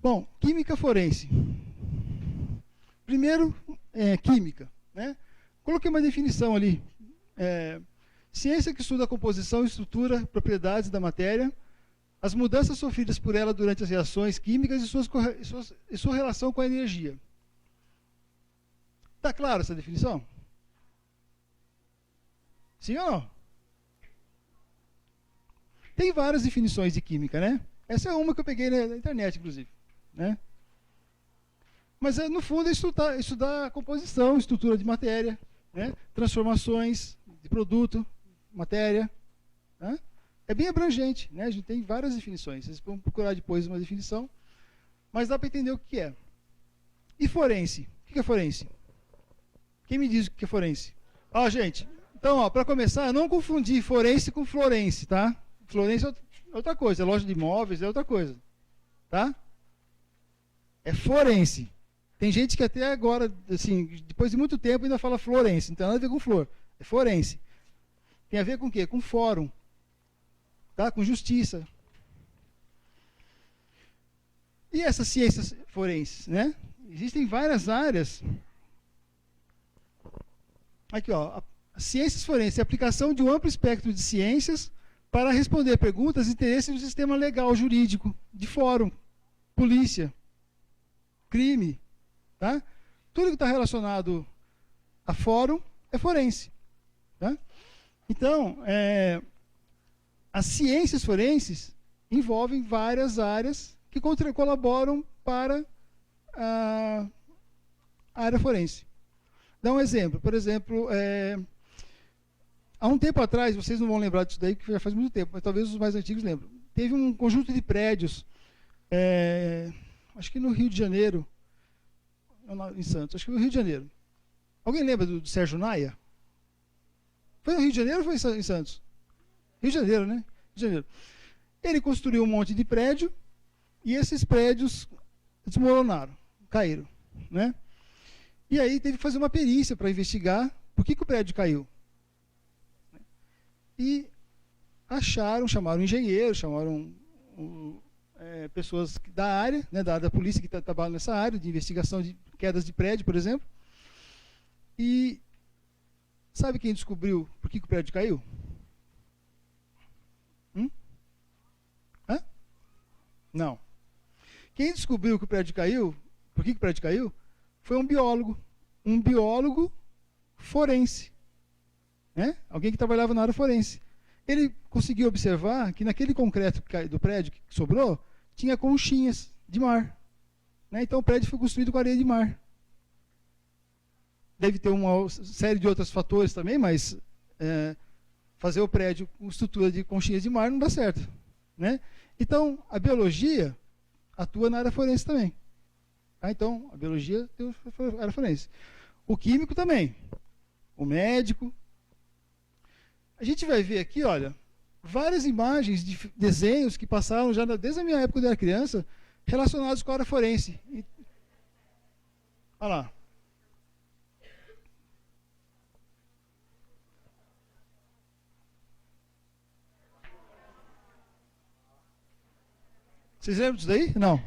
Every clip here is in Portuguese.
Bom, química forense. Primeiro, química, né? Coloquei uma definição ali. Ciência que estuda a composição, estrutura, propriedades da matéria, as mudanças sofridas por ela durante as reações químicas e sua relação com a energia. Está claro essa definição? Sim ou não? Tem várias definições de química, né? Essa é uma que eu peguei na internet, inclusive, né? Mas, no fundo, é estudar a composição, estrutura de matéria, né? Transformações de produto, matéria. Né? É bem abrangente, né? A gente tem várias definições. Vocês vão procurar depois uma definição, mas dá para entender o que é. E forense? O que é forense? Quem me diz o que é forense? Ó, gente, então, para começar, não confundir forense com Florence, tá? Florence é outra coisa, é loja de imóveis, é outra coisa, tá? É forense. Tem gente que até agora, assim, depois de muito tempo, ainda fala Florence, não tem nada a ver com flor, é forense. Tem a ver com o quê? Com fórum, tá? Com justiça. E essas ciências forenses, né? Existem várias áreas. Aqui, ó, ciências forenses, a aplicação de um amplo espectro de ciências para responder perguntas e interesses do sistema legal, jurídico, de fórum, polícia, crime, tá? Tudo que está relacionado a fórum é forense. Tá? Então, as ciências forenses envolvem várias áreas que colaboram para a área forense. Dá um exemplo. Por exemplo, há um tempo atrás, vocês não vão lembrar disso daí, porque já faz muito tempo, mas talvez os mais antigos lembram. Teve um conjunto de prédios, acho que no Rio de Janeiro, em Santos, acho que no Rio de Janeiro. Alguém lembra do Sérgio Naia? Foi no Rio de Janeiro ou foi em Santos? Rio de Janeiro, né? Rio de Janeiro. Ele construiu um monte de prédio e esses prédios desmoronaram, caíram, né? E aí teve que fazer uma perícia para investigar por que o prédio caiu. E chamaram engenheiros, chamaram pessoas da área, né, da polícia que trabalham nessa área, de investigação de quedas de prédio, por exemplo. E sabe quem descobriu por que o prédio caiu? Hã? Não. Quem descobriu que o prédio caiu, por que o prédio caiu, foi um biólogo forense. Né? Alguém que trabalhava na área forense. Ele conseguiu observar que naquele concreto do prédio que sobrou, tinha conchinhas de mar. Né? Então o prédio foi construído com areia de mar. Deve ter uma série de outros fatores também, mas fazer o prédio com estrutura de conchinhas de mar não dá certo. Né? Então, a biologia atua na área forense também. Tá? Então, a biologia tem a área forense. O químico também. O médico. A gente vai ver aqui, olha, várias imagens de desenhos que passaram já desde a minha época, quando eu era criança, relacionados com a área forense. Olha lá. Vocês lembram disso daí? Não.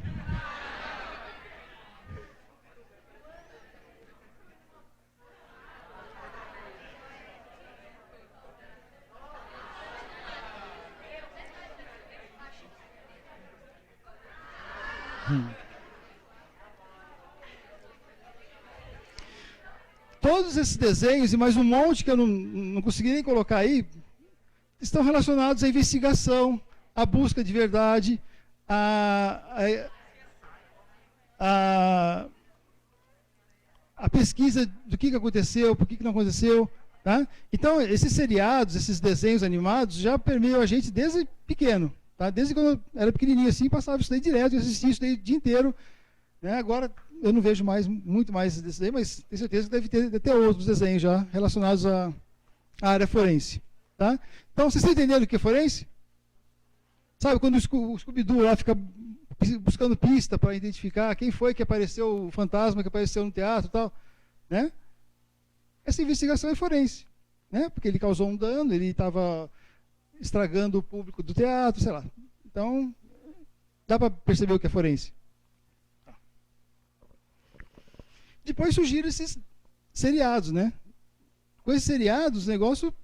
Todos esses desenhos e mais um monte que eu não consegui nem colocar aí, estão relacionados à investigação, à busca de verdade, a pesquisa do que aconteceu, por que não aconteceu. Tá? Então, esses seriados, esses desenhos animados, já permeiam a gente desde pequeno. Tá? Desde quando eu era pequenininho assim, passava isso daí direto, eu assistia isso daí o dia inteiro. Né? Agora, eu não vejo muito mais desse daí, mas tenho certeza que deve ter até outros desenhos já relacionados à área forense. Tá? Então, vocês estão entendendo o que é forense? Sabe, quando o Scooby-Doo lá fica buscando pista para identificar quem foi que apareceu, o fantasma que apareceu no teatro e tal, né? Essa investigação é forense, né? Porque ele causou um dano, ele estava estragando o público do teatro, sei lá. Então, dá para perceber o que é forense. Depois surgiram esses seriados, né? Com esses seriados, o negócio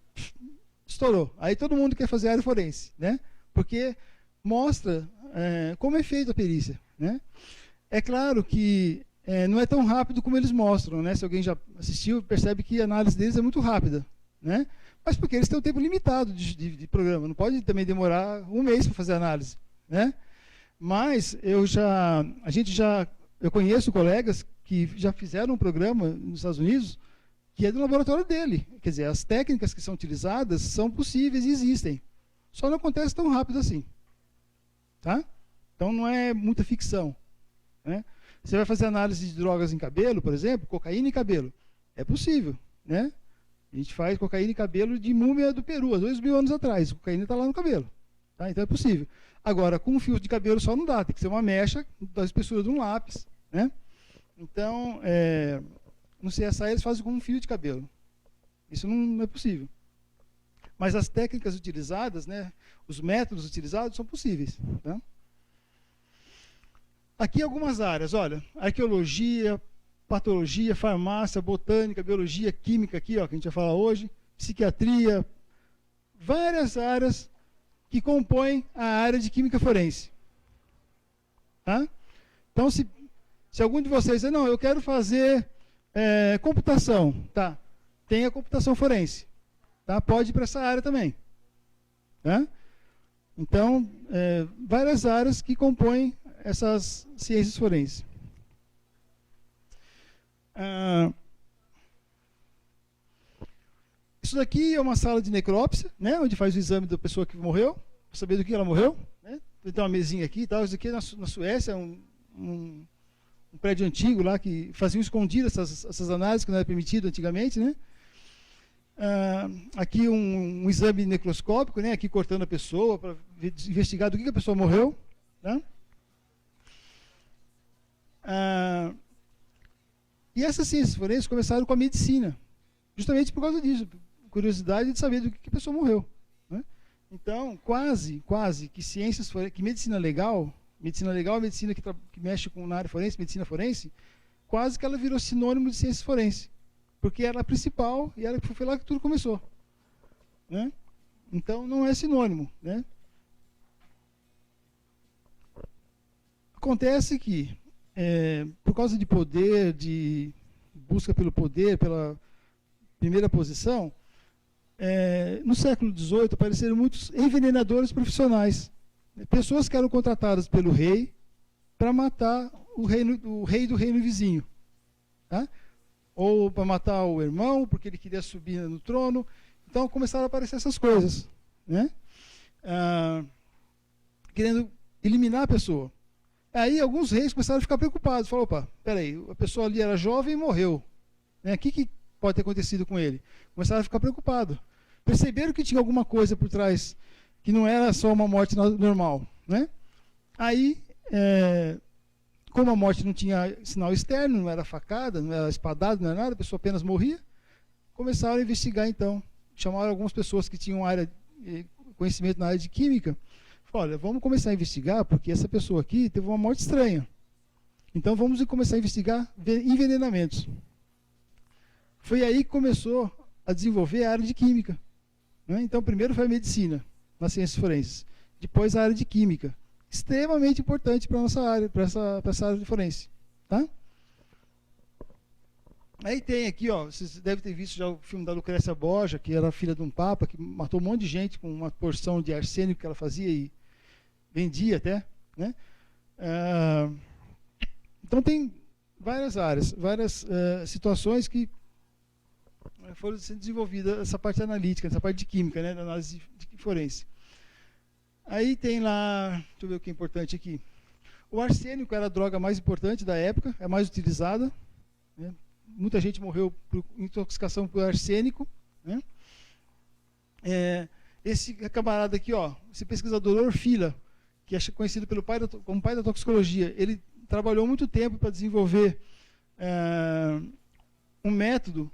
estourou. Aí todo mundo quer fazer área forense, né? Porque mostra como é feita a perícia, né? É claro que não é tão rápido como eles mostram, né? Se alguém já assistiu, percebe que a análise deles é muito rápida, né? Mas porque eles têm um tempo limitado de programa, não pode também demorar um mês para fazer a análise, né? Mas eu conheço colegas que já fizeram um programa nos Estados Unidos que é do laboratório dele. Quer dizer, as técnicas que são utilizadas são possíveis e existem. Só não acontece tão rápido assim. Tá? Então não é muita ficção. Né? Você vai fazer análise de drogas em cabelo, por exemplo, cocaína em cabelo. É possível. Né? A gente faz cocaína em cabelo de múmia do Peru, há 2.000 anos atrás. A cocaína está lá no cabelo. Tá? Então é possível. Agora, com um fio de cabelo só não dá. Tem que ser uma mecha da espessura de um lápis. Né? Então, no CSI eles fazem com um fio de cabelo. Isso não é possível. Mas as técnicas utilizadas, né, os métodos utilizados são possíveis. Tá? Aqui algumas áreas, olha, arqueologia, patologia, farmácia, botânica, biologia, química, aqui, ó, que a gente vai falar hoje, psiquiatria, várias áreas que compõem a área de química forense. Tá? Então, se algum de vocês dizer, não, eu quero fazer computação, tá? Tem a computação forense. Tá? Pode ir para essa área também. Tá? Então, várias áreas que compõem essas ciências forenses. Isso daqui é uma sala de necrópsia, né, onde faz o exame da pessoa que morreu, para saber do que ela morreu. Né? Tem uma mesinha aqui e tal. Isso aqui na Suécia é um prédio antigo lá que faziam escondidas essas análises, que não era permitido antigamente, né? Aqui um exame necroscópico, né? Aqui cortando a pessoa para investigar do que a pessoa morreu. Né? E essas ciências forenses começaram com a medicina, justamente por causa disso, curiosidade de saber do que a pessoa morreu. Né? Então, quase que ciências forenses, que medicina legal, a medicina que mexe na área forense, medicina forense, quase que ela virou sinônimo de ciências forense. Porque era a principal e foi lá que tudo começou. Né? Então, não é sinônimo. Né? Acontece que, por causa de poder, de busca pelo poder, pela primeira posição, no século XVIII apareceram muitos envenenadores profissionais. Pessoas que eram contratadas pelo rei para matar o rei do reino vizinho. Tá? Ou para matar o irmão, porque ele queria subir no trono. Então começaram a aparecer essas coisas. Né? Querendo eliminar a pessoa. Aí alguns reis começaram a ficar preocupados. Falaram, opa, peraí, a pessoa ali era jovem e morreu. Né? O que pode ter acontecido com ele? Começaram a ficar preocupados. Perceberam que tinha alguma coisa por trás, que não era só uma morte normal. Né? Aí, como a morte não tinha sinal externo, não era facada, não era espadada, não era nada, a pessoa apenas morria, começaram a investigar então. Chamaram algumas pessoas que tinham conhecimento na área de química. Falaram, olha, vamos começar a investigar, porque essa pessoa aqui teve uma morte estranha. Então vamos começar a investigar envenenamentos. Foi aí que começou a desenvolver a área de química. Né? Então primeiro foi a medicina, nas ciências forenses. Depois a área de química. Extremamente importante para a nossa área, para essa área de forense. Tá? Aí tem aqui, ó, vocês devem ter visto já o filme da Lucrécia Borgia, que era filha de um papa, que matou um monte de gente com uma porção de arsênico que ela fazia e vendia até. Né? Então tem várias áreas, várias situações que foram sendo desenvolvidas, essa parte analítica, essa parte de química, né, da análise de forense. Aí tem lá, deixa eu ver o que é importante aqui. O arsênico era a droga mais importante da época, é a mais utilizada. Né? Muita gente morreu por intoxicação por arsênico. Né? Esse camarada aqui, ó, esse pesquisador Orfila, que é conhecido como pai da toxicologia, ele trabalhou muito tempo para desenvolver um método,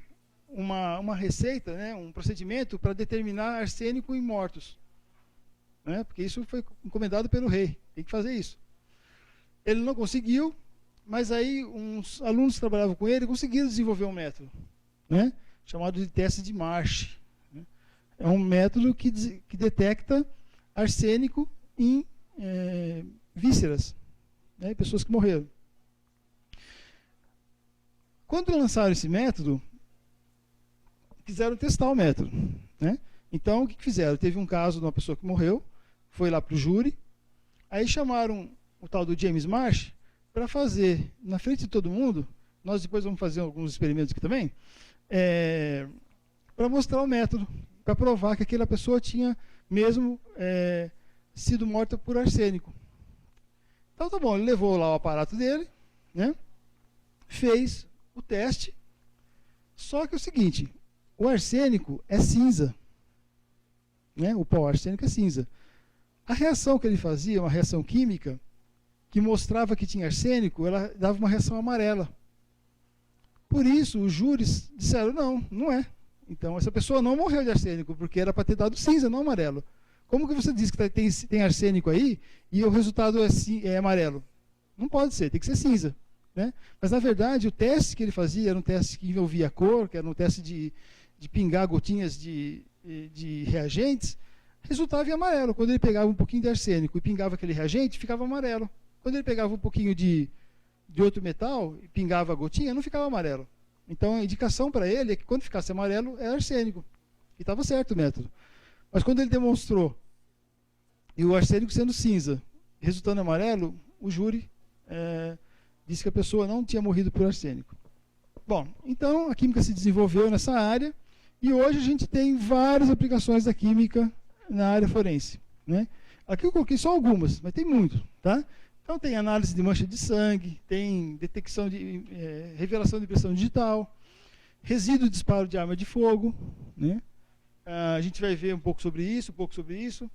uma receita, né, um procedimento para determinar arsênico em mortos. Né, porque isso foi encomendado pelo rei, tem que fazer isso. Ele não conseguiu, Mas aí uns alunos que trabalhavam com ele conseguiram desenvolver um método, né, chamado de teste de Marsh. Né? É um método que detecta arsênico em vísceras, né, pessoas que morreram. Quando lançaram esse método, quiseram testar o método, né? Então, o que fizeram? Teve um caso de uma pessoa que morreu, foi lá para o júri, aí chamaram o tal do James Marsh para fazer, na frente de todo mundo, nós depois vamos fazer alguns experimentos aqui também, para mostrar o método, para provar que aquela pessoa tinha mesmo sido morta por arsênico. Então, tá bom, ele levou lá o aparato dele, né? Fez o teste, só que é o seguinte, o arsênico é cinza, né? O pó arsênico é cinza. A reação que ele fazia, uma reação química, que mostrava que tinha arsênico, ela dava uma reação amarela. Por isso, os júris disseram, não, não é. Então, essa pessoa não morreu de arsênico, porque era para ter dado cinza, não amarelo. Como que você diz que tem arsênico aí e o resultado é amarelo? Não pode ser, tem que ser cinza. Né? Mas, na verdade, o teste que ele fazia era um teste que envolvia a cor, que era um teste de pingar gotinhas de reagentes, resultava em amarelo. Quando ele pegava um pouquinho de arsênico e pingava aquele reagente, ficava amarelo. Quando ele pegava um pouquinho de outro metal e pingava a gotinha, não ficava amarelo. Então, a indicação para ele é que quando ficasse amarelo, era arsênico. E estava certo o método. Mas quando ele demonstrou, e o arsênico sendo cinza, resultando amarelo, o júri disse que a pessoa não tinha morrido por arsênico. Bom, então a química se desenvolveu nessa área, e hoje a gente tem várias aplicações da química na área forense. Né? Aqui eu coloquei só algumas, mas tem muito. Tá? Então tem análise de mancha de sangue, tem detecção de revelação de impressão digital, resíduo de disparo de arma de fogo, né? A gente vai ver um pouco sobre isso,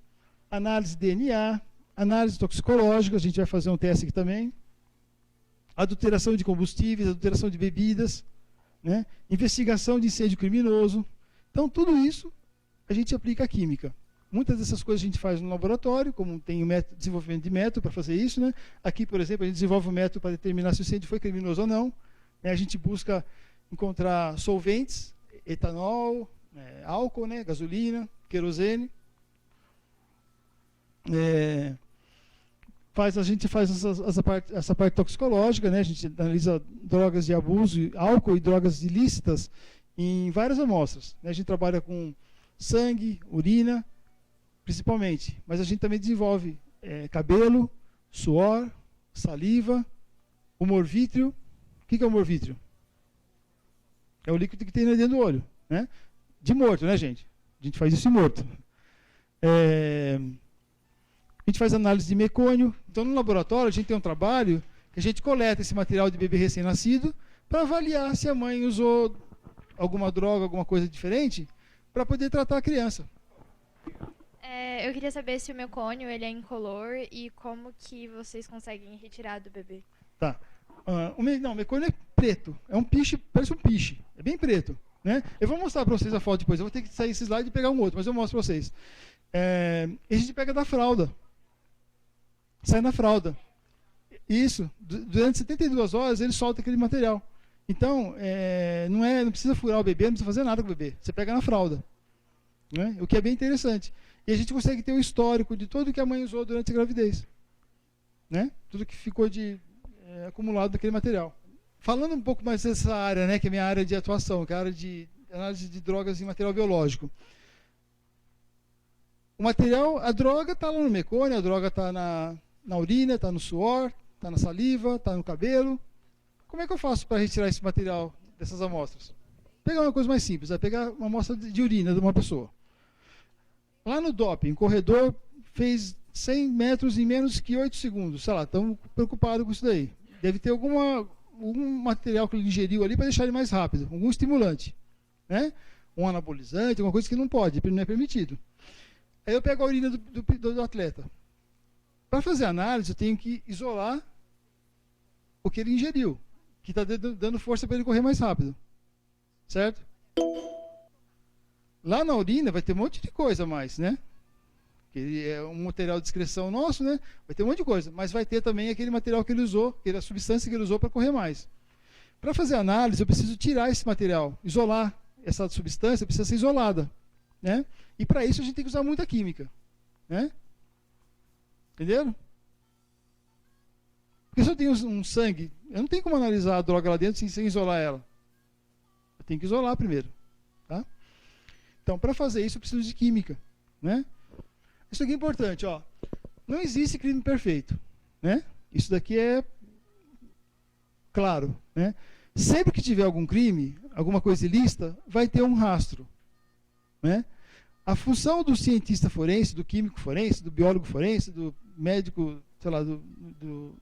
análise de DNA, análise toxicológica, a gente vai fazer um teste aqui também, adulteração de combustíveis, adulteração de bebidas, né? Investigação de incêndio criminoso. Então, tudo isso a gente aplica a química. Muitas dessas coisas a gente faz no laboratório, como tem o desenvolvimento de método para fazer isso. Né? Aqui, por exemplo, a gente desenvolve um método para determinar se o incêndio foi criminoso ou não. Né? A gente busca encontrar solventes, etanol, álcool, né? Gasolina, querosene. A gente faz essa parte toxicológica, né? A gente analisa drogas de abuso, álcool e drogas ilícitas em várias amostras. Né? A gente trabalha com sangue, urina, principalmente, mas a gente também desenvolve cabelo, suor, saliva, humor vítreo. O que é humor vítreo? É o líquido que tem dentro do olho, né? De morto, né, gente? A gente faz isso em morto. A gente faz análise de mecônio. Então, no laboratório, a gente tem um trabalho que a gente coleta esse material de bebê recém-nascido para avaliar se a mãe usou alguma droga, alguma coisa diferente, para poder tratar a criança. Eu queria saber se o mecônio ele é incolor e como que vocês conseguem retirar do bebê. Tá. O mecônio é preto. É um piche, parece um piche. É bem preto. Né? Eu vou mostrar para vocês a foto depois. Eu vou ter que sair esse slide e pegar um outro, mas eu mostro para vocês. A gente pega da fralda. Sai na fralda. Isso. Durante 72 horas ele solta aquele material. Então, não precisa furar o bebê, não precisa fazer nada com o bebê. Você pega na fralda. Né? O que é bem interessante. E a gente consegue ter o histórico de tudo que a mãe usou durante a gravidez. Né? Tudo que ficou acumulado daquele material. Falando um pouco mais dessa área, né, que é a minha área de atuação, que é a área de análise de drogas em material biológico. A droga está lá no mecônio, a droga está na urina, está no suor, está na saliva, está no cabelo. Como é que eu faço para retirar esse material dessas amostras? Pegar uma coisa mais simples, pegar uma amostra de urina de uma pessoa. Lá no doping, o corredor fez 100 metros em menos que 8 segundos. Sei lá, estamos preocupados com isso daí. Deve ter algum material que ele ingeriu ali para deixar ele mais rápido, algum estimulante. Né? Um anabolizante, alguma coisa que não pode, não é permitido. Aí eu pego a urina do atleta. Para fazer a análise, eu tenho que isolar o que ele ingeriu, que está dando força para ele correr mais rápido. Certo? Lá na urina vai ter um monte de coisa a mais, né? que é um material de excreção nosso, né? Vai ter um monte de coisa, mas vai ter também aquele material que ele usou, aquela substância que ele usou para correr mais. Para fazer análise, eu preciso tirar esse material, isolar essa substância, precisa ser isolada, né? E para isso a gente tem que usar muita química, né? Entenderam? Porque se eu tenho um sangue, eu não tenho como analisar a droga lá dentro sem isolar ela. Eu tenho que isolar primeiro, tá? Então, para fazer isso, eu preciso de química, né? Isso aqui é importante, ó. Não existe crime perfeito, né? Isso daqui é claro, né? Sempre que tiver algum crime, alguma coisa ilícita, vai ter um rastro, né? A função do cientista forense, do químico forense, do biólogo forense, do médico, sei lá, do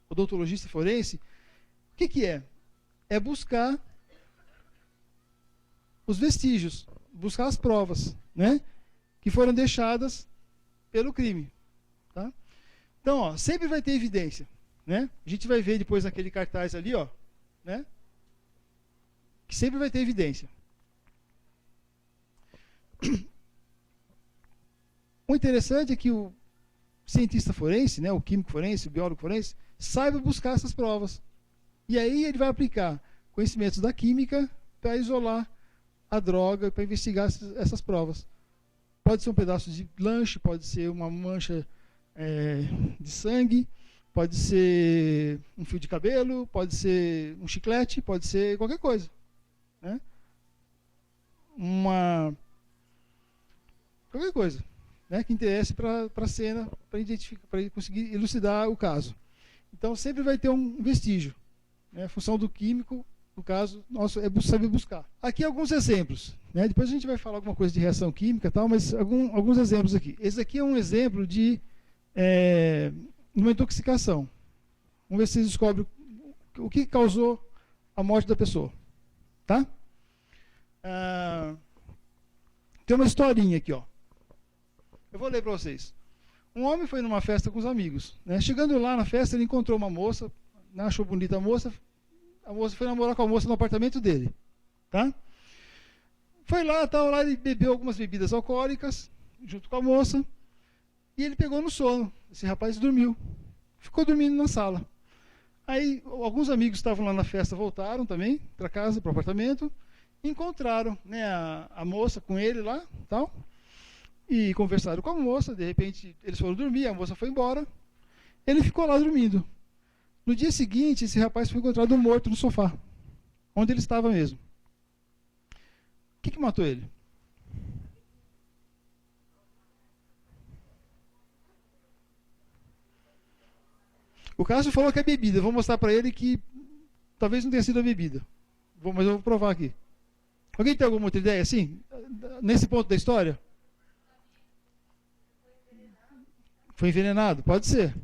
odontologista forense, o que é? É buscar os vestígios, buscar as provas, né? Que foram deixadas pelo crime, tá? Então, ó, sempre vai ter evidência, né? A gente vai ver depois naquele cartaz ali, ó, né? Que sempre vai ter evidência. O interessante é que o cientista forense, né, o químico forense, o biólogo forense, saiba buscar essas provas. E aí ele vai aplicar conhecimentos da química para isolar a droga, para investigar essas provas. Pode ser um pedaço de lanche, pode ser uma mancha de sangue, pode ser um fio de cabelo, pode ser um chiclete, pode ser qualquer coisa, né? Qualquer coisa, né, que interesse para a cena, para identificar, para conseguir elucidar o caso. Então sempre vai ter um vestígio, né? A função do químico, no caso nosso, é saber buscar. Aqui alguns exemplos, né? Depois a gente vai falar alguma coisa de reação química, tal, mas alguns exemplos aqui. Esse aqui é um exemplo de uma intoxicação. Vamos ver se vocês descobrem o que causou a morte da pessoa, tá? Tem uma historinha aqui, ó. Eu vou ler para vocês. Um homem foi numa festa com os amigos, né? Chegando lá na festa, ele encontrou uma moça, né? Achou bonita a moça foi namorar com a moça no apartamento dele, tá? Foi lá, tal, lá ele bebeu algumas bebidas alcoólicas junto com a moça e ele pegou no sono. Esse rapaz dormiu, ficou dormindo na sala. Aí alguns amigos estavam lá na festa, voltaram também para casa, para o apartamento, encontraram, né, a moça com ele lá, tal, e conversaram com a moça. De repente eles foram dormir, a moça foi embora, ele ficou lá dormindo. No dia seguinte, esse rapaz foi encontrado morto no sofá, onde ele estava mesmo. O que matou ele? O Cássio falou que é bebida. Eu vou mostrar para ele que talvez não tenha sido a bebida. Mas eu vou provar aqui. Alguém tem alguma outra ideia assim? Nesse ponto da história? Foi envenenado? Pode ser.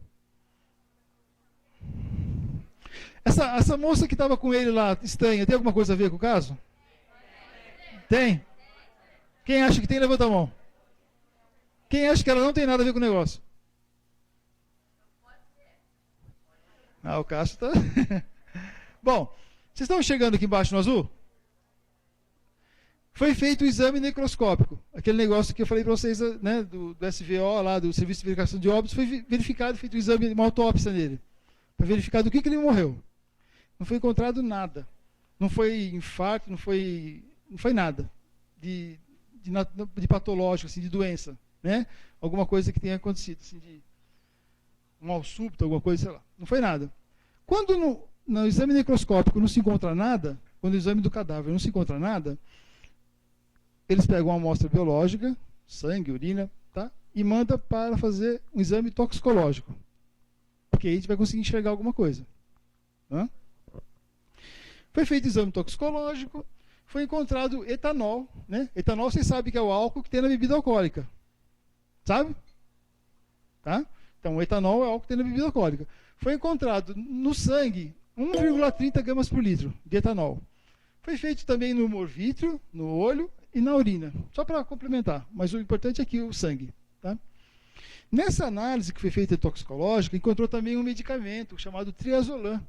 Essa moça que estava com ele lá, estranha, tem alguma coisa a ver com o caso? Tem? Quem acha que tem, levanta a mão. Quem acha que ela não tem nada a ver com o negócio? Ah, o Cássio está... Bom, vocês estão chegando aqui embaixo no azul? Foi feito o exame necroscópico. Aquele negócio que eu falei para vocês, né, do SVO, lá, do Serviço de Verificação de Óbitos, foi verificado, feito o exame, uma autópsia nele, para verificar do que ele morreu. Não foi encontrado nada. Não foi infarto, não foi nada de patológico, assim, de doença, né? Alguma coisa que tenha acontecido, assim, de um mal súbito, alguma coisa, sei lá. Não foi nada. Quando no exame necroscópico não se encontra nada, quando no exame do cadáver não se encontra nada, eles pegam uma amostra biológica, sangue, urina, tá? E manda para fazer um exame toxicológico. Porque aí a gente vai conseguir enxergar alguma coisa. Tá? Foi feito o exame toxicológico, foi encontrado etanol, né? Etanol, vocês sabem que é o álcool que tem na bebida alcoólica. Sabe? Tá? Então, o etanol é o álcool que tem na bebida alcoólica. Foi encontrado no sangue 1,30 gramas por litro de etanol. Foi feito também no humor vítreo, no olho e na urina. Só para complementar, mas o importante é aqui o sangue. Tá? Nessa análise que foi feita toxicológica, encontrou também um medicamento chamado triazolam,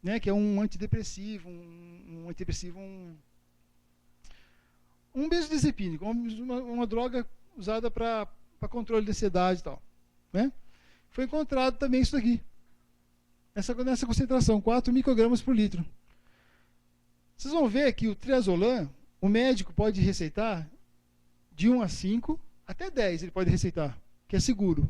né, que é um antidepressivo, um benzodiazepínico, uma droga usada para para controle de ansiedade e tal. Né? Foi encontrado também isso aqui. Nessa concentração, 4 microgramas por litro. Vocês vão ver que o triazolam, o médico pode receitar de 1 a 5, até 10 ele pode receitar, que é seguro.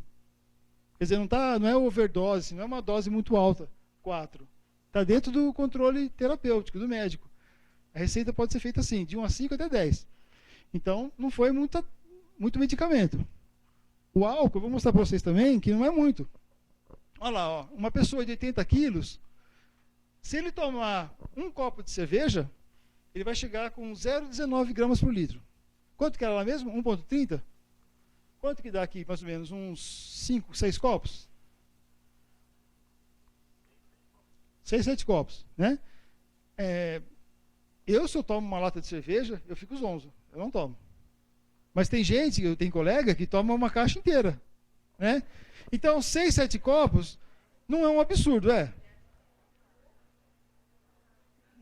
Quer dizer, não é overdose, não é uma dose muito alta, 4. Está dentro do controle terapêutico, do médico. A receita pode ser feita assim, de 1 a 5 até 10. Então, não foi muito medicamento. O álcool, eu vou mostrar para vocês também, que não é muito. Olha lá, ó, uma pessoa de 80 quilos, se ele tomar um copo de cerveja, ele vai chegar com 0,19 gramas por litro. Quanto que era lá mesmo? 1,30? Quanto que dá aqui, mais ou menos? Uns 5, 6 copos? 6, 7 copos, né? Se eu tomo uma lata de cerveja, eu fico zonzo. Eu não tomo. Mas tem gente, eu tenho colega que toma uma caixa inteira, né? Então, 6, 7 copos não é um absurdo, é?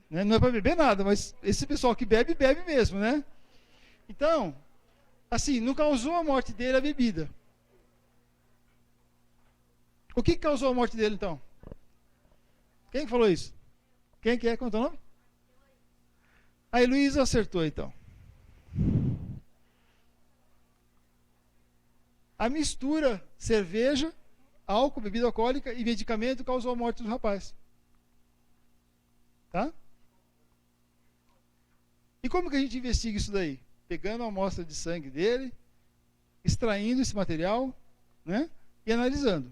Né? Não é para beber nada, mas esse pessoal que bebe, bebe mesmo, né? Então, assim, não causou a morte dele a bebida. O que causou a morte dele, então? Quem falou isso? Quem que é? Quanto é o nome? A Heloísa acertou, então. A mistura cerveja, álcool, bebida alcoólica e medicamento causou a morte do rapaz. Tá? E como que a gente investiga isso daí? Pegando a amostra de sangue dele, extraindo esse material, né? E analisando.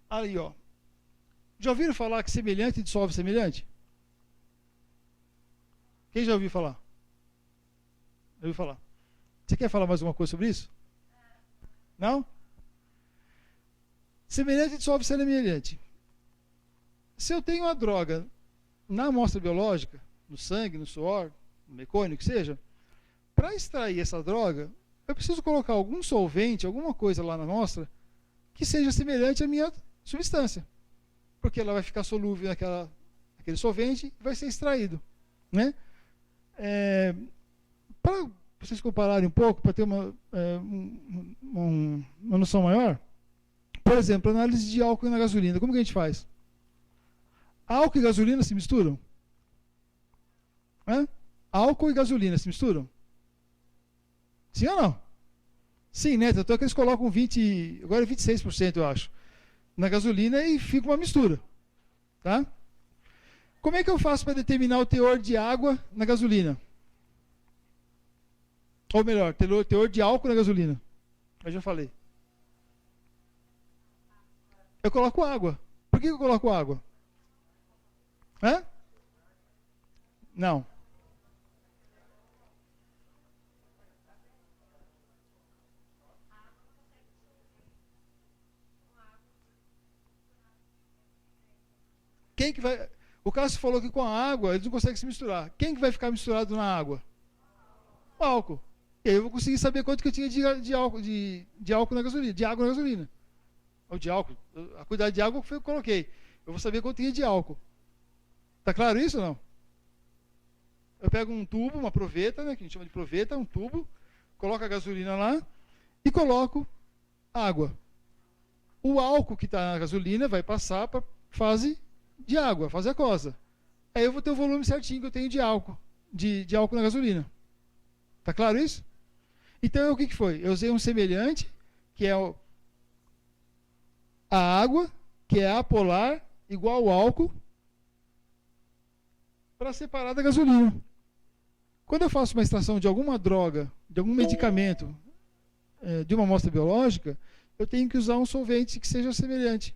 Aí, ó. Já ouviram falar que semelhante dissolve semelhante? Quem já ouviu falar? Já ouviu falar? Você quer falar mais alguma coisa sobre isso? Não? Semelhante dissolve semelhante. Se eu tenho uma droga na amostra biológica, no sangue, no suor, no mecônio, que seja, para extrair essa droga, eu preciso colocar algum solvente, alguma coisa lá na amostra, que seja semelhante à minha substância. Porque ela vai ficar solúvel naquele solvente e vai ser extraído. Né? Para vocês compararem um pouco, para ter uma noção maior, por exemplo, análise de álcool na gasolina. Como que a gente faz? Álcool e gasolina se misturam? Álcool e gasolina se misturam? Sim ou não? Sim, né? Tanto é que eles colocam 20, agora é 26%, eu acho, na gasolina e fica uma mistura. Tá? Como é que eu faço para determinar o teor de água na gasolina? Ou melhor, teor de álcool na gasolina? Eu já falei. Eu coloco água. Por que eu coloco água? Não. Quem que vai... O Cássio falou que com a água eles não conseguem se misturar. Quem que vai ficar misturado na água? O álcool. E aí eu vou conseguir saber quanto que eu tinha de álcool na gasolina, de água na gasolina. Ou de álcool. A quantidade de água que eu coloquei. Eu vou saber quanto tinha de álcool. Tá claro isso ou não? Eu pego um tubo, uma proveta, né, que a gente chama de proveta, um tubo, coloco a gasolina lá e coloco água. O álcool que está na gasolina vai passar para a fase de água, fase aquosa. Aí eu vou ter o volume certinho que eu tenho de álcool, de álcool na gasolina. Tá claro isso? Então, o que foi? Eu usei um semelhante, que é a água, que é apolar, igual ao álcool, para separar da gasolina. Quando eu faço uma extração de alguma droga, de algum medicamento, de uma amostra biológica, eu tenho que usar um solvente que seja semelhante.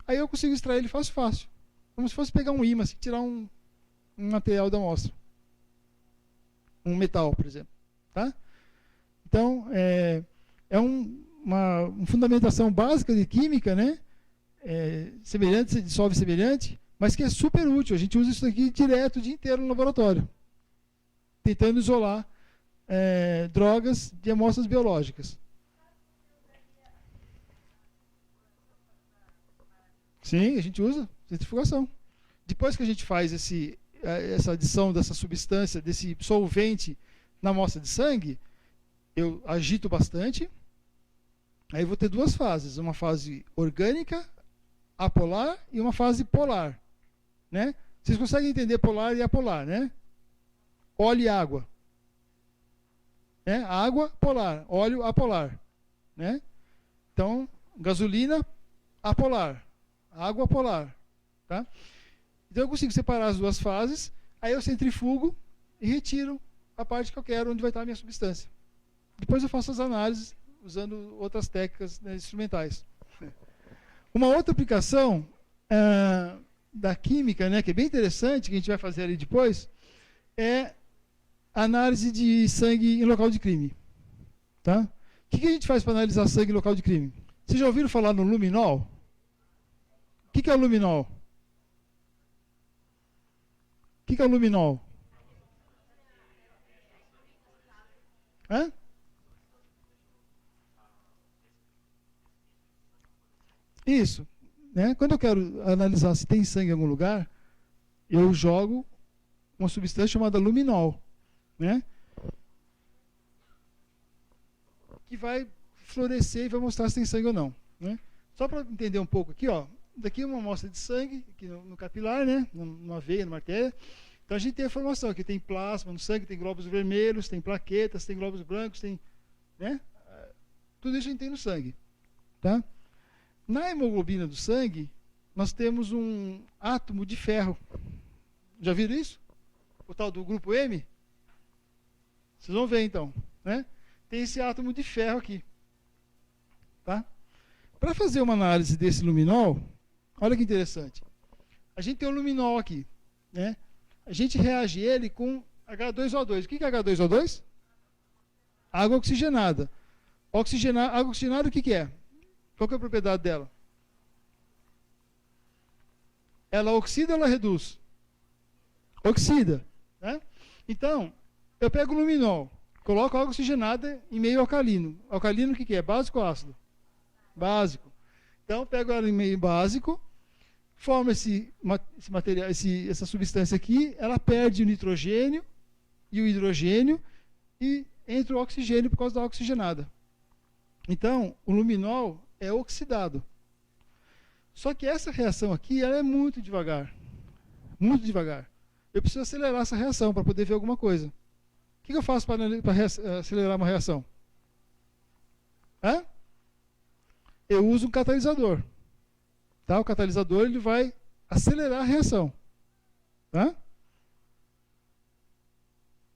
Aí eu consigo extrair ele fácil. Como se fosse pegar um ímã, assim, tirar um material da amostra. Um metal, por exemplo. Tá? Então, uma fundamentação básica de química, né? Semelhante, se dissolve semelhante, mas que é super útil. A gente usa isso aqui direto o dia inteiro no laboratório, tentando isolar drogas de amostras biológicas. Sim, a gente usa centrifugação. Depois que a gente faz essa adição dessa substância, desse solvente na amostra de sangue, eu agito bastante, aí vou ter duas fases, uma fase orgânica, apolar, e uma fase polar, né? Vocês conseguem entender polar e apolar, né? Óleo e água. Né? Água, polar. Óleo, apolar. Né? Então, gasolina, apolar. Água, polar. Tá? Então, eu consigo separar as duas fases, aí eu centrifugo e retiro a parte que eu quero, onde vai estar a minha substância. Depois eu faço as análises usando outras técnicas, né, instrumentais. Uma outra aplicação da química, né, que é bem interessante, que a gente vai fazer ali depois, é análise de sangue em local de crime. Tá? O que a gente faz para analisar sangue em local de crime? Vocês já ouviram falar no luminol? O que é o luminol? O que é o luminol? Hã? Isso. Né? Quando eu quero analisar se tem sangue em algum lugar, eu jogo uma substância chamada luminol, né? Que vai florescer e vai mostrar se tem sangue ou não, né? Só para entender um pouco aqui, ó, daqui é uma amostra de sangue aqui no capilar, né? Numa veia, numa artéria. Então a gente tem a informação aqui, tem plasma no sangue, tem glóbulos vermelhos, tem plaquetas, tem glóbulos brancos, tem, né? Tudo isso a gente tem no sangue, tá? Na hemoglobina do sangue, nós temos um átomo de ferro. Já viram isso? O tal do grupo M? Vocês vão ver então, né? Tem esse átomo de ferro aqui. Tá? Para fazer uma análise desse luminol, olha que interessante. A gente tem o luminol aqui, né? A gente reage ele com H2O2. O que é H2O2? Água oxigenada. Água oxigenada, o que é? Qual que é a propriedade dela? Ela oxida ou ela reduz? Oxida. Né? Então, eu pego o luminol, coloco água oxigenada em meio alcalino. Alcalino o que é? Básico ou ácido? Básico. Então, pego ela em meio básico, forma esse material, essa substância aqui, ela perde o nitrogênio e o hidrogênio e entra o oxigênio por causa da água oxigenada. Então, o luminol é oxidado. Só que essa reação aqui, ela é muito devagar. Muito devagar. Eu preciso acelerar essa reação para poder ver alguma coisa. O que eu faço para acelerar uma reação? Hã? Eu uso um catalisador. Tá? O catalisador ele vai acelerar a reação. Tá?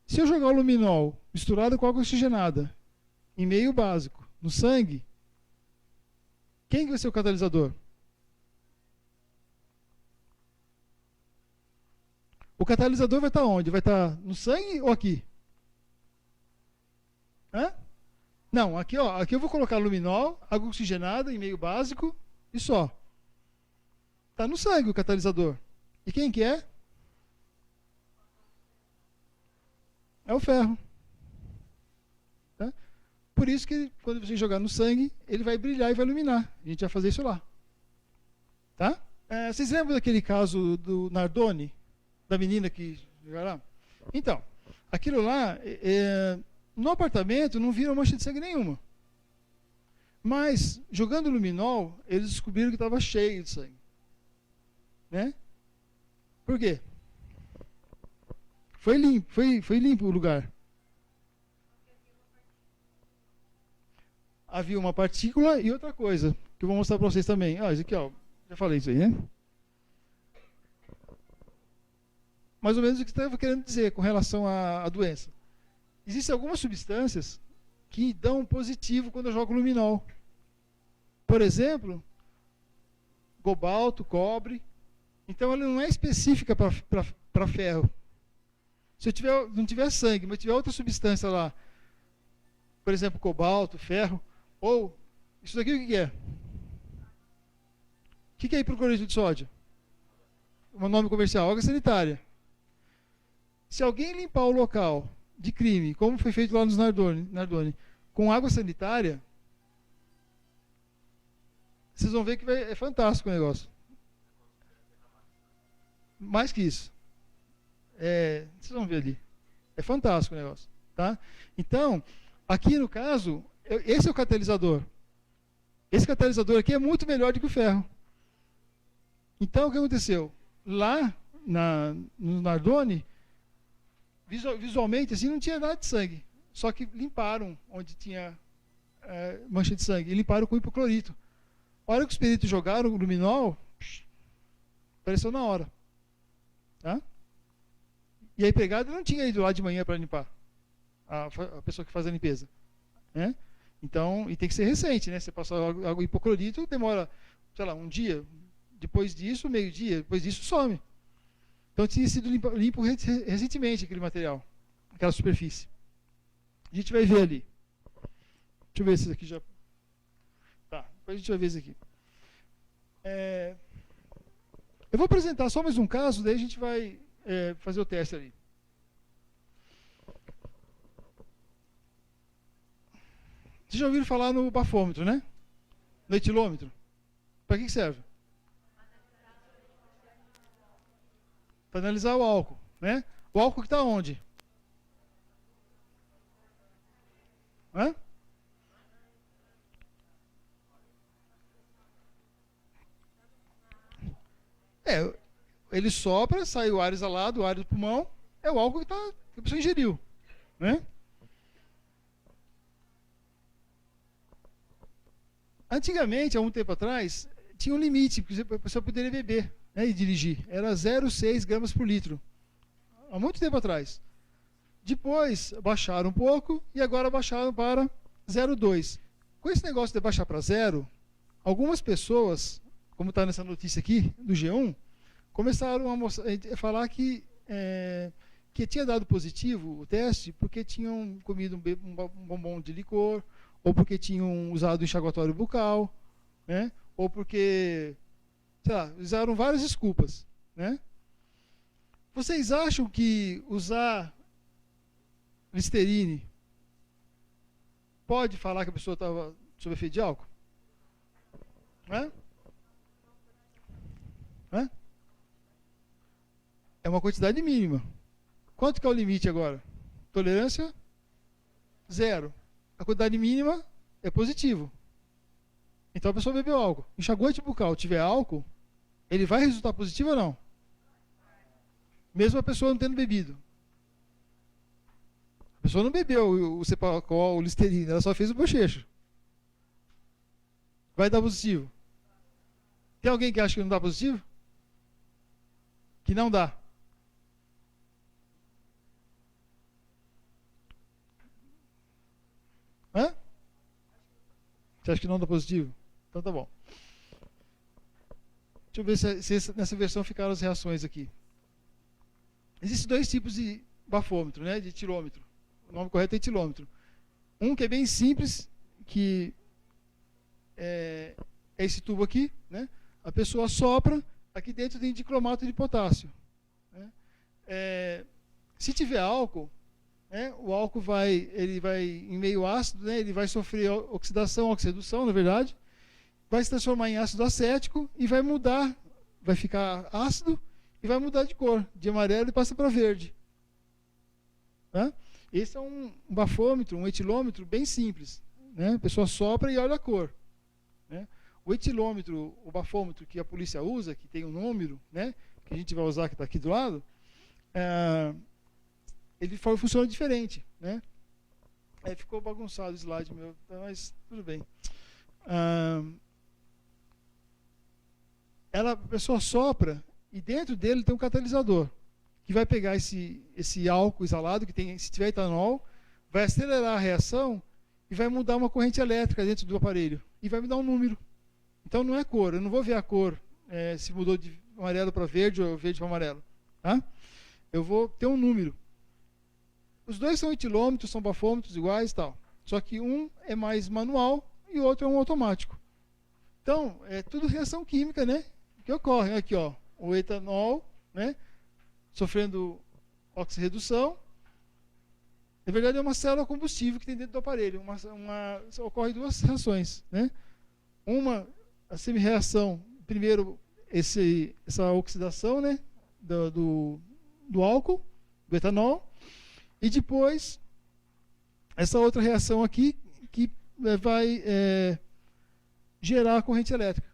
Se eu jogar o luminol misturado com água oxigenada em meio básico, no sangue, quem vai ser o catalisador? O catalisador vai estar onde? Vai estar no sangue ou aqui? Hã? Não, aqui, ó, aqui eu vou colocar luminol, água oxigenada em meio básico e só. Está no sangue o catalisador. E quem que é? É o ferro. Tá? Por isso que quando você jogar no sangue, ele vai brilhar e vai iluminar. A gente vai fazer isso lá. Tá? Vocês lembram daquele caso do Nardoni? Da menina que joga lá? Então, aquilo lá, no apartamento não viram mancha de sangue nenhuma. Mas, jogando luminol, eles descobriram que estava cheio de sangue. Né? Por quê? Foi limpo o lugar. Havia uma partícula e outra coisa, que eu vou mostrar para vocês também. Isso aqui, ó, já falei isso aí, né? Mais ou menos o que você estava querendo dizer com relação à doença. Existem algumas substâncias que dão positivo quando eu jogo luminol. Por exemplo, cobalto, cobre. Então, ela não é específica para ferro. Se eu não tiver sangue, mas tiver outra substância lá, por exemplo, cobalto, ferro, ou isso daqui o que é? O que é hipocloreto de sódio? O nome comercial, água sanitária. Se alguém limpar o local de crime, como foi feito lá nos Nardoni, com água sanitária, vocês vão ver que é fantástico o negócio. Mais que isso. Vocês vão ver ali. É fantástico o negócio. Tá? Então, Aqui, no caso, esse é o catalisador. Esse catalisador aqui é muito melhor do que o ferro. Então, o que aconteceu? Lá, no Nardone, visualmente, assim, não tinha nada de sangue. Só que limparam onde tinha mancha de sangue. E limparam com hipoclorito. A hora que os peritos jogaram o luminol, apareceu na hora. Tá? E a empregada não tinha ido lá de manhã para limpar. A pessoa que faz a limpeza. Né? Então, e tem que ser recente, né? Você passar água hipoclorito, demora, sei lá, um dia. Depois disso, meio-dia. Depois disso, some. Então, tinha sido limpo recentemente aquele material. Aquela superfície. A gente vai ver ali. Deixa eu ver se isso aqui já... Tá, depois a gente vai ver isso aqui. Eu vou apresentar só mais um caso, daí a gente vai fazer o teste ali. Vocês já ouviram falar no bafômetro, né? No etilômetro. Para que serve? Para analisar o álcool, né? O álcool que está onde? Hã? Ele sopra, sai o ar exalado, o ar do pulmão, é o álcool que a pessoa ingeriu, né? Antigamente, há um tempo atrás, tinha um limite para a pessoa poder beber, né, e dirigir. Era 0,6 gramas por litro. Há muito tempo atrás. Depois, baixaram um pouco e agora baixaram para 0,2. Com esse negócio de baixar para zero, algumas pessoas, como está nessa notícia aqui, do G1, começaram a falar que tinha dado positivo o teste porque tinham comido um bombom de licor, ou porque tinham usado enxaguatório bucal, né? Ou porque, sei lá, usaram várias desculpas, né? Vocês acham que usar Listerine pode falar que a pessoa estava sob efeito de álcool? Né? Né? É uma quantidade mínima. Quanto que é o limite agora? Tolerância? 0. A quantidade mínima é positivo. Então a pessoa bebeu álcool. Enxaguante bucal tiver álcool, ele vai resultar positivo ou não? Mesmo a pessoa não tendo bebido. A pessoa não bebeu o Cepacol, o Listerine, ela só fez o bochecho. Vai dar positivo. Tem alguém que acha que não dá positivo? Que não dá. Hã? Você acha que não dá positivo? Então tá bom. Deixa eu ver se nessa versão ficaram as reações aqui. Existem dois tipos de bafômetro, né? De etilômetro. O nome correto é etilômetro. Um que é bem simples, que é esse tubo aqui, né? A pessoa sopra, aqui dentro tem dicromato de potássio. Né? Se tiver álcool, né, o álcool ele vai em meio ácido, né, ele vai sofrer oxidação, oxidação, na verdade, vai se transformar em ácido acético e vai mudar, vai ficar ácido e vai mudar de cor, de amarelo e passa para verde. Tá? Esse é um bafômetro, um etilômetro bem simples. Né? A pessoa sopra e olha a cor. Né? O etilômetro, o bafômetro que a polícia usa, que tem um número, né, que a gente vai usar, que está aqui do lado, ele funciona diferente, né? Ficou bagunçado o slide meu, mas tudo bem. A pessoa sopra e dentro dele tem um catalisador que vai pegar esse álcool exalado que tem, se tiver etanol, vai acelerar a reação e vai mudar uma corrente elétrica dentro do aparelho e vai me dar um número. Então não é cor, eu não vou ver a cor se mudou de amarelo para verde ou verde para amarelo, tá? Eu vou ter um número. Os dois são etilômetros, são bafômetros iguais e tal. Só que um é mais manual e o outro é um automático. Então, é tudo reação química, né? Que ocorre. Aqui, ó, o etanol, né? Sofrendo oxirredução. Na verdade, é uma célula combustível que tem dentro do aparelho. Ocorre duas reações, né? Uma, a semi-reação, primeiro, essa oxidação, né? Do álcool, do etanol. E depois, essa outra reação aqui que vai gerar a corrente elétrica.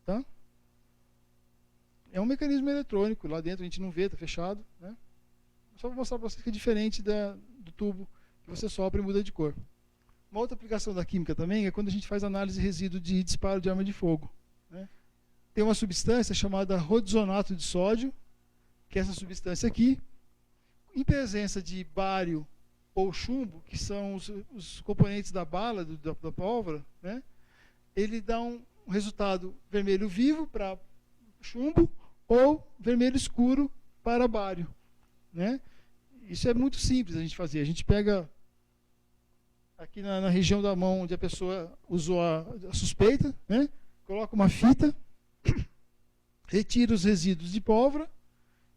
Tá? É um mecanismo eletrônico, lá dentro a gente não vê, está fechado. Né? Só vou mostrar para vocês que é diferente do tubo que você sopra e muda de cor. Uma outra aplicação da química também é quando a gente faz análise de resíduo de disparo de arma de fogo. Né? Tem uma substância chamada rodizonato de sódio, que é essa substância aqui, em presença de bário ou chumbo, que são os componentes da bala, da pólvora, né? Ele dá um resultado vermelho vivo para chumbo ou vermelho escuro para bário. Né? Isso é muito simples a gente fazer. A gente pega aqui na região da mão onde a pessoa usou a suspeita, né? Coloca uma fita, retira os resíduos de pólvora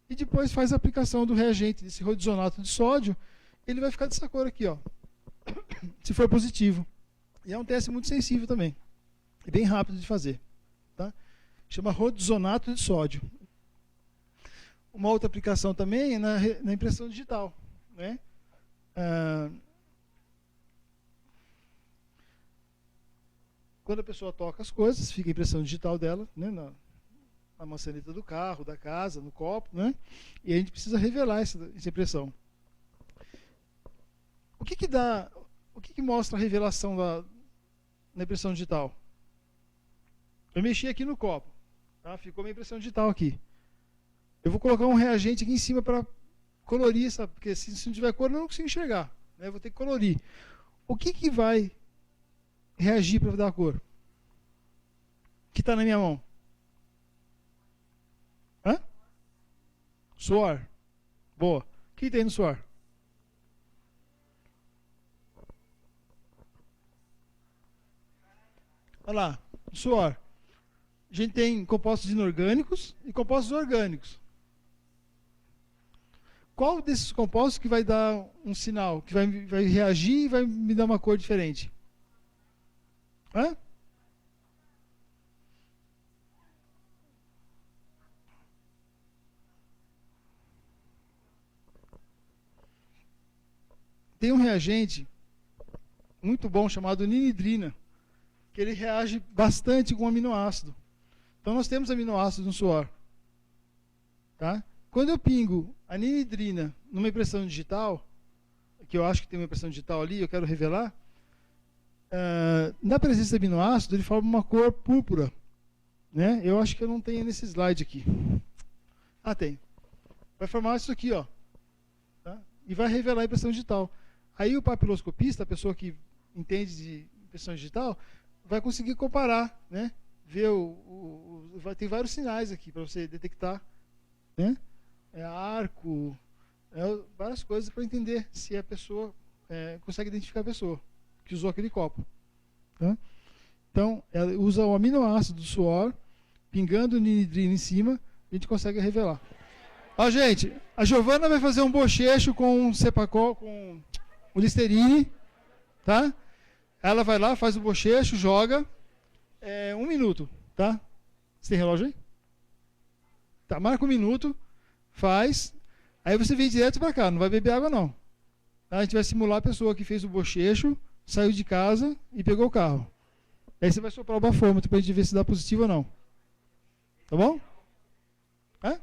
e depois faz a aplicação do reagente, desse rodizonato de sódio. Ele vai ficar dessa cor aqui, ó, se for positivo. E é um teste muito sensível também. É bem rápido de fazer. Tá? Chama rodizonato de sódio. Uma outra aplicação também é na impressão digital. Né? Quando a pessoa toca as coisas, fica a impressão digital dela, né, na maçaneta do carro, da casa, no copo, né? E a gente precisa revelar essa impressão. O que mostra a revelação na impressão digital? Eu mexi aqui no copo, tá? Ficou minha impressão digital aqui. Eu vou colocar um reagente aqui em cima para colorir, sabe? Porque se não tiver cor, eu não consigo enxergar. Né? Eu vou ter que colorir. O que vai reagir para dar a cor? Que está na minha mão? Hã? Suor. Boa. O que tem no suor? Olha lá, suor. A gente tem compostos inorgânicos e compostos orgânicos. Qual desses compostos que vai dar um sinal, que vai reagir e vai me dar uma cor diferente? Hã? Tem um reagente muito bom chamado ninidrina, que ele reage bastante com aminoácido. Então nós temos aminoácidos no suor. Tá? Quando eu pingo a ninidrina numa impressão digital, que eu acho que tem uma impressão digital ali, eu quero revelar, na presença de aminoácido, ele forma uma cor púrpura. Né? Eu acho que eu não tenho nesse slide aqui. Ah, tem. Vai formar isso aqui, ó. Tá? E vai revelar a impressão digital. Aí o papiloscopista, a pessoa que entende de impressão digital, vai conseguir comparar, né? Ver vai ter vários sinais aqui para você detectar, né? Arco, várias coisas para entender se a pessoa consegue identificar a pessoa que usou aquele copo. Tá? Então, ela usa o aminoácido do suor, pingando o ninidrina em cima, a gente consegue revelar. Ó, gente, a Giovana vai fazer um bochecho com Cepacol, com o Listerine, tá? Ela vai lá, faz o bochecho, joga. 1 minuto, tá? Você tem relógio aí? Tá, marca 1 minuto, faz. Aí você vem direto para cá, não vai beber água não. A gente vai simular a pessoa que fez o bochecho, saiu de casa e pegou o carro. Aí você vai soprar o bafômetro para a gente ver se dá positivo ou não. Tá bom? Hã?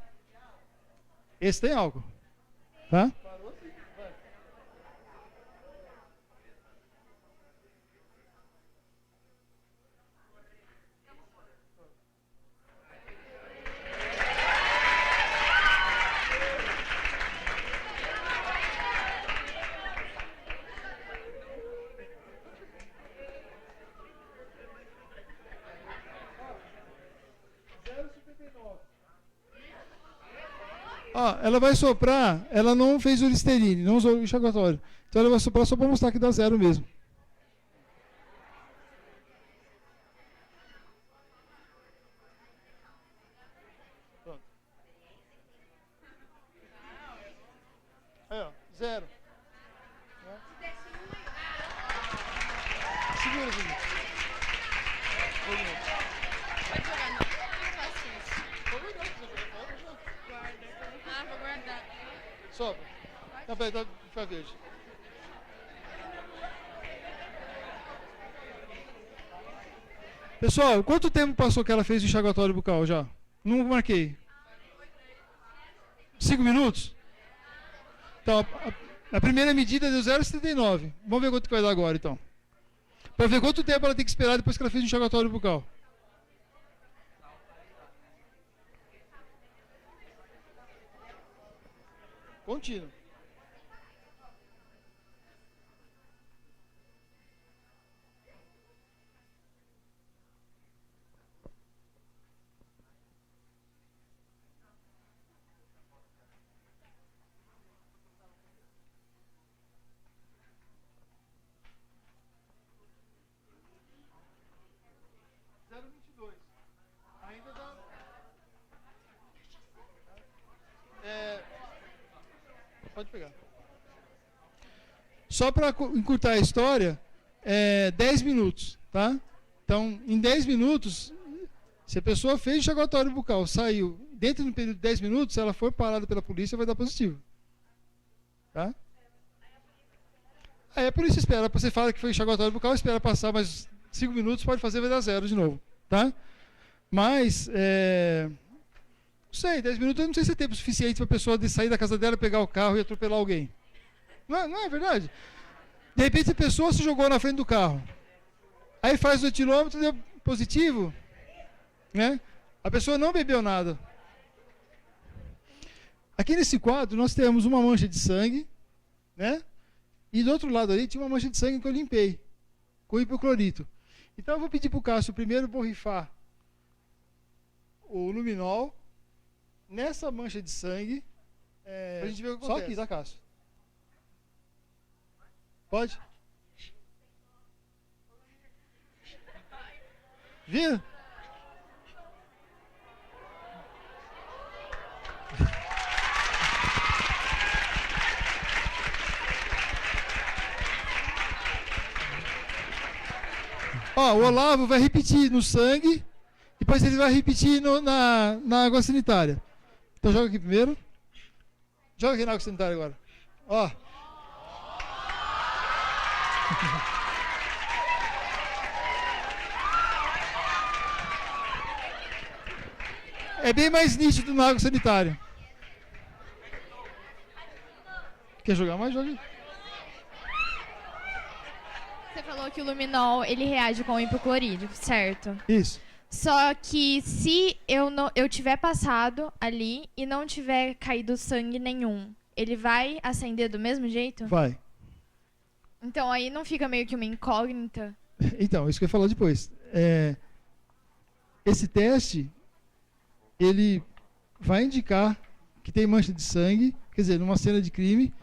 Esse tem álcool. Tá? Ó, ela vai soprar, ela não fez o Listerine, não usou o enxaguatório. Então ela vai soprar só para mostrar que dá 0 mesmo. Pronto. Aí, ó, 0. Segura, gente. Pode jogar, não. Sopra. Não, peraí, tá verde. Pessoal, quanto tempo passou que ela fez o enxaguatório bucal já? Não marquei. 5 minutos? Então, a primeira medida deu 0,79. Vamos ver quanto que vai dar agora, então. Para ver quanto tempo ela tem que esperar depois que ela fez o enxaguatório bucal. Contínuo. Ainda dá. Pode pegar. Só para encurtar a história, 10 minutos, tá? Então, em 10 minutos, se a pessoa fez enxaguatório bucal, saiu, dentro do período de 10 minutos, se ela for parada pela polícia, vai dar positivo. Tá? Aí a polícia espera, você fala que foi enxaguatório bucal, espera passar mais 5 minutos, pode fazer, vai dar 0 de novo, tá? Mas, não sei, 10 minutos eu não sei se é tempo suficiente para a pessoa sair da casa dela, pegar o carro e atropelar alguém. Não é verdade? De repente a pessoa se jogou na frente do carro. Aí faz 2 quilômetros, deu positivo, né? A pessoa não bebeu nada. Aqui nesse quadro nós temos uma mancha de sangue, né? E do outro lado ali tinha uma mancha de sangue que eu limpei com hipoclorito. Então eu vou pedir para o Cássio primeiro borrifar o luminol nessa mancha de sangue. Pra gente ver o que acontece. Só aqui, tá, Cássio? Pode? Viu? Ó, o Olavo vai repetir no sangue, depois ele vai repetir na água sanitária. Então joga aqui primeiro. Joga aqui na água sanitária agora. Ó. É bem mais nítido na água sanitária. Quer jogar mais? Joga aí. Você falou que o luminol, ele reage com o hipoclorídrico, certo? Isso. Só que se eu tiver passado ali e não tiver caído sangue nenhum, ele vai acender do mesmo jeito? Vai. Então aí não fica meio que uma incógnita? Então, isso que eu ia falar depois. Esse teste, ele vai indicar que tem mancha de sangue, quer dizer, numa cena de crime,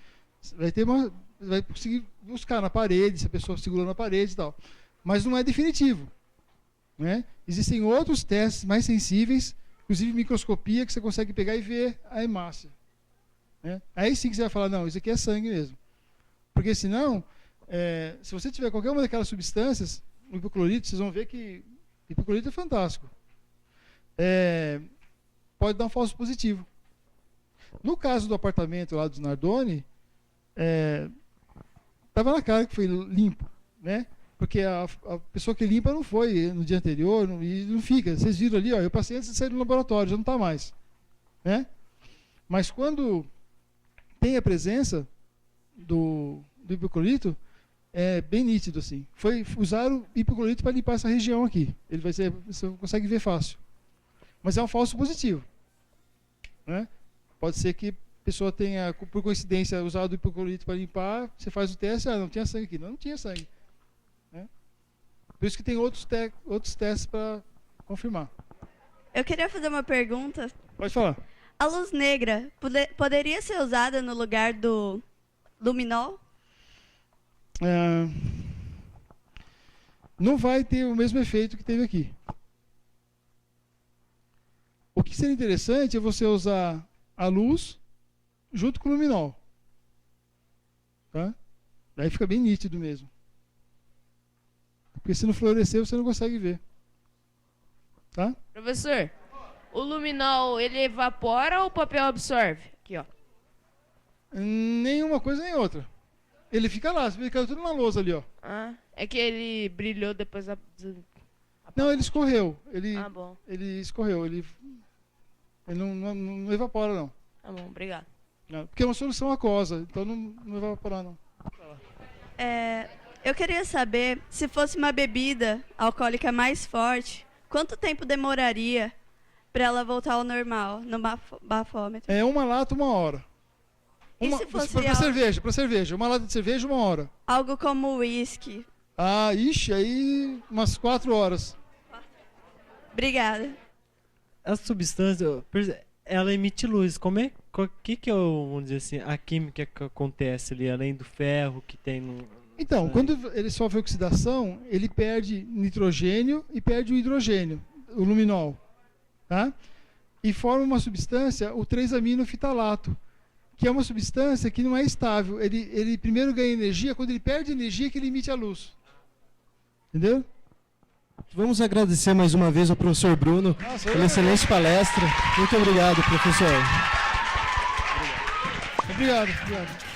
vai conseguir buscar na parede, se a pessoa segurou na parede e tal. Mas não é definitivo, né? Existem outros testes mais sensíveis, inclusive microscopia, que você consegue pegar e ver a hemácia, né? Aí sim que você vai falar, não, isso aqui é sangue mesmo. Porque senão, se você tiver qualquer uma daquelas substâncias, o hipoclorito, vocês vão ver que o hipoclorito é fantástico. Pode dar um falso positivo. No caso do apartamento lá dos Nardoni, estava na cara que foi limpo, né? Porque a pessoa que limpa não foi no dia anterior e não fica. Vocês viram ali, ó, eu passei antes de sair do laboratório, já não está mais, né? Mas quando tem a presença do hipoclorito, é bem nítido assim. Usaram o hipoclorito para limpar essa região aqui. Você consegue ver fácil. Mas é um falso positivo, né? Pode ser que a pessoa tenha, por coincidência, usado o hipoclorito para limpar, você faz o teste, não tinha sangue aqui. Não tinha sangue, né? Por isso que tem outros testes para confirmar. Eu queria fazer uma pergunta. Pode falar. A luz negra poderia ser usada no lugar do luminol? Não vai ter o mesmo efeito que teve aqui. O que seria interessante é você usar a luz junto com o luminol. Tá? Daí fica bem nítido mesmo. Porque se não fluorescer, você não consegue ver. Tá? Professor, o luminol, ele evapora ou o papel absorve? Aqui, ó. Nenhuma coisa nem outra. Ele fica lá, você vê que caiu tudo na lousa ali, ó. É que ele brilhou depois Não, ele escorreu. Ah, bom. Ele escorreu. Ele não evapora, não. Tá bom, obrigado. Porque é uma solução aquosa, então não evapora, não. Eu queria saber, se fosse uma bebida alcoólica mais forte, quanto tempo demoraria para ela voltar ao normal, no bafômetro? É uma lata, 1 hora. E se fosse Para cerveja. Uma lata de cerveja, 1 hora. algo como uísque? Ah, ixi, aí umas 4 horas. Obrigada. A substância, ela emite luz. Como é, que é, vamos dizer assim, a química que acontece ali, além do ferro que tem no... Então, quando ele sofre oxidação, ele perde nitrogênio e perde o hidrogênio, o luminol. Tá? E forma uma substância, o 3-aminofitalato, que é uma substância que não é estável. Ele primeiro ganha energia, quando ele perde energia que ele emite a luz. Entendeu? Vamos agradecer mais uma vez ao professor Bruno pela excelente palestra. Muito obrigado, professor. Obrigado.